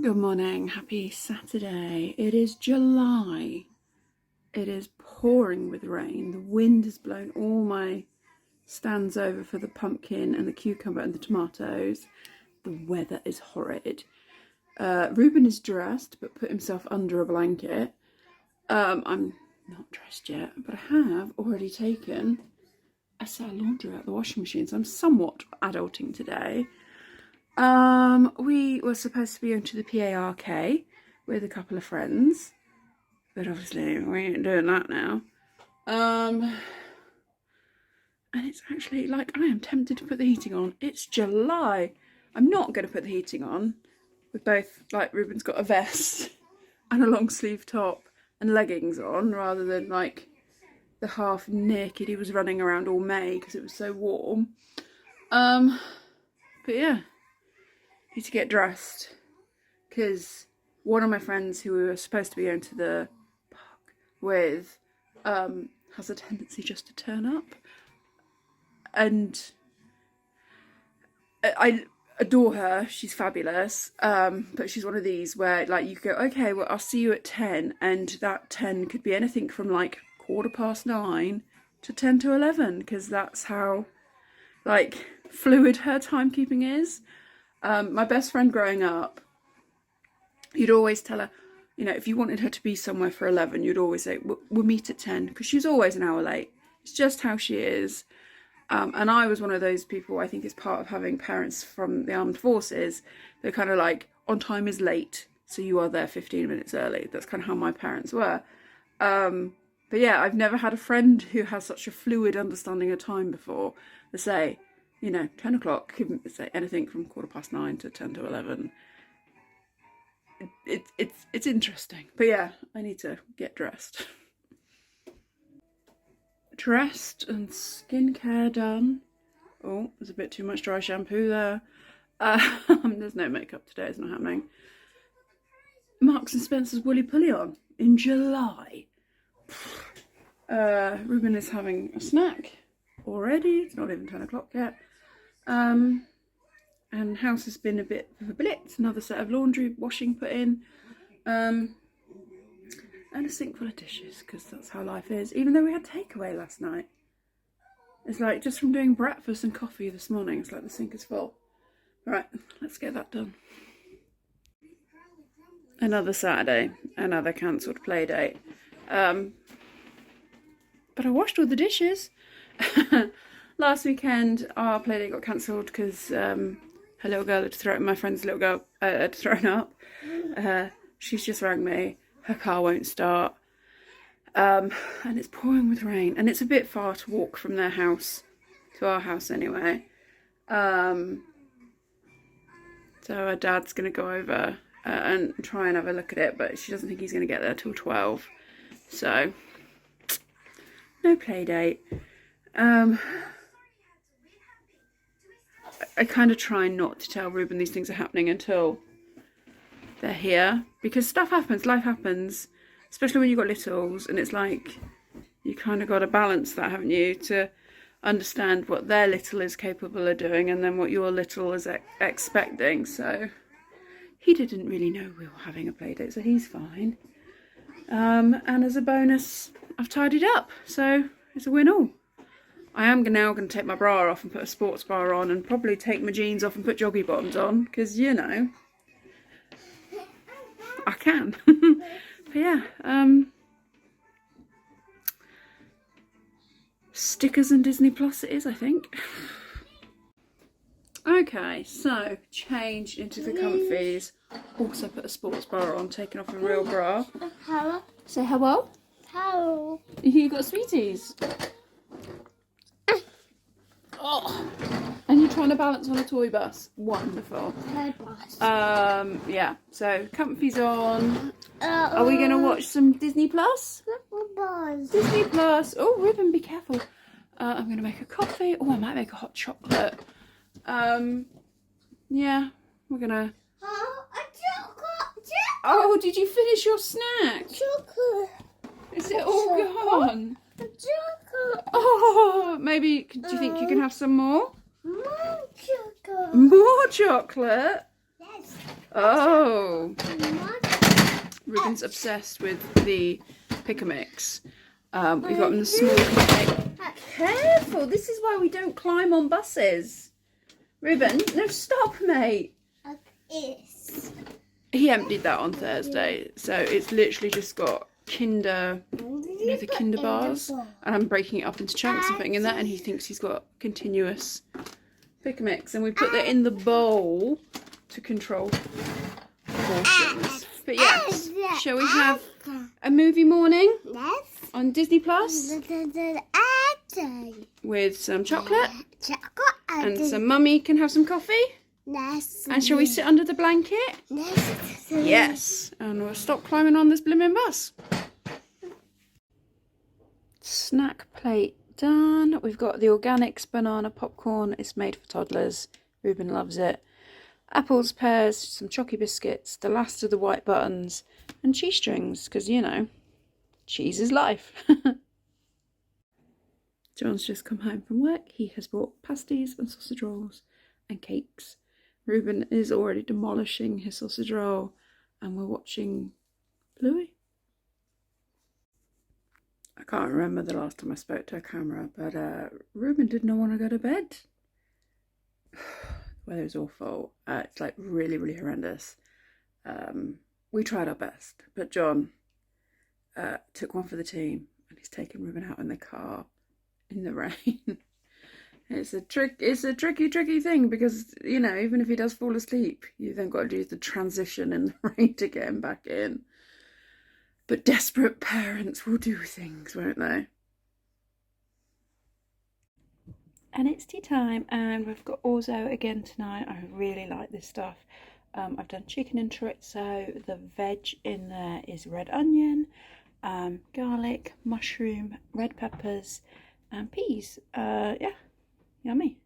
Good morning, happy Saturday. It is July. It is pouring with rain. The wind has blown all my stands over for the pumpkin and the cucumber and the tomatoes. The weather is horrid. Ruben is dressed but put himself under a blanket. I'm not dressed yet, but I have already taken a set of laundry out of the washing machine, so I'm somewhat adulting today. We were supposed to be going to the PARK with a couple of friends, but obviously we ain't doing that now. And it's actually like I am tempted to put the heating on. It's July. I'm not going to put the heating on. With both, like, Ruben's got a vest and a long sleeve top and leggings on, rather than like the half naked he was running around all May because it was so warm. But yeah. Need to get dressed because one of my friends who we were supposed to be going to the park with has a tendency just to turn up, and I adore her, she's fabulous, but she's one of these where, like, you go, okay, well, I'll see you at 10, and that 10 could be anything from like 9:15 to 10 to 11, because that's how, like, fluid her timekeeping is. My best friend growing up, you'd always tell her, you know, if you wanted her to be somewhere for 11, you'd always say, we'll meet at 10, because she's always an hour late. It's just how she is. And I was one of those people, I think it's part of having parents from the armed forces. They're kind of like, on time is late, so you are there 15 minutes early. That's kind of how my parents were. But yeah, I've never had a friend who has such a fluid understanding of time before. They say, you know, 10 o'clock, say anything from 9:15 to 10 to 11. It's interesting. But yeah, I need to get dressed. Dressed and skincare done. Oh, there's a bit too much dry shampoo there. There's no makeup today, it's not happening. Marks and Spencer's Woolly Pulley on in July. Ruben is having a snack already. It's not even 10 o'clock yet. And house has been a bit of a blitz. Another set of laundry washing put in, and a sink full of dishes, because that's how life is. Even though we had takeaway last night, it's like just from doing breakfast and coffee this morning, it's like the sink is full. Right, let's get that done. Another Saturday, another cancelled play date. But I washed all the dishes. Last weekend, our playdate got cancelled because her little girl had thrown, my friend's little girl had thrown up. She's just rang me. Her car won't start. And it's pouring with rain. And it's a bit far to walk from their house to our house anyway. So her dad's going to go over and try and have a look at it. But she doesn't think he's going to get there till 12. So, no playdate. I kind of try not to tell Ruben these things are happening until they're here, because stuff happens, life happens, especially when you've got littles, and it's like you kind of got to balance that, haven't you, to understand what their little is capable of doing and then what your little is expecting. So he didn't really know we were having a play date, so he's fine. And as a bonus, I've tidied up, so it's a win all. I am now going to take my bra off and put a sports bra on, and probably take my jeans off and put joggy bottoms on, because, you know, I can. But yeah, stickers and Disney Plus it is, I think. Okay, so changed into the comfies. Also put a sports bra on, taking off a real bra. Hello. Say hello. Hello. You got sweeties. Oh, and you're trying to balance on a toy bus. Wonderful. Toy bus. Yeah. So comfies on. Are we gonna watch some Disney Plus? Disney Plus. Oh, Ruben, be careful. I'm gonna make a coffee. Oh, I might make a hot chocolate. Yeah, we're gonna. Oh, a chocolate. Oh, did you finish your snack? Chocolate. Is it all gone? A chocolate. Oh, maybe. Do you think you can have some more? More chocolate. More chocolate? Yes. Oh. careful. Ruben's obsessed with the pick-a-mix. We've got them in the small pick. Careful, this is why we don't climb on buses. Ruben, no, stop, mate. He emptied that on Thursday, so it's literally just got Kinder, you know, the Kinder bars, and I'm breaking it up into chunks and putting in that, and he thinks he's got continuous pick-a-mix, and we put that in the bowl to control portions. But yes, shall we have a movie morning on Disney Plus with some chocolate, and some mummy can have some coffee? And shall we sit under the blanket? Yes. And we'll stop climbing on this blimmin' bus. Snack plate done. We've got the organics banana popcorn. It's made for toddlers. Ruben loves it. Apples, pears, some chocky biscuits, the last of the white buttons, and cheese strings, because, you know, cheese is life. John's just come home from work. He has bought pasties and sausage rolls and cakes. Ruben is already demolishing his sausage roll, and we're watching Bluey. I can't remember the last time I spoke to a camera, but Ruben did not want to go to bed. The weather is awful. It's like really, really horrendous. We tried our best, but John took one for the team, and he's taken Ruben out in the car in the rain. It's a tricky thing, because, you know, even if he does fall asleep, you've then got to do the transition in the rain to get him back in. But desperate parents will do things, won't they? And it's tea time, and we've got orzo again tonight. I really like this stuff. I've done chicken and chorizo. The veg in there is red onion, garlic, mushroom, red peppers, and peas. Yeah, yummy.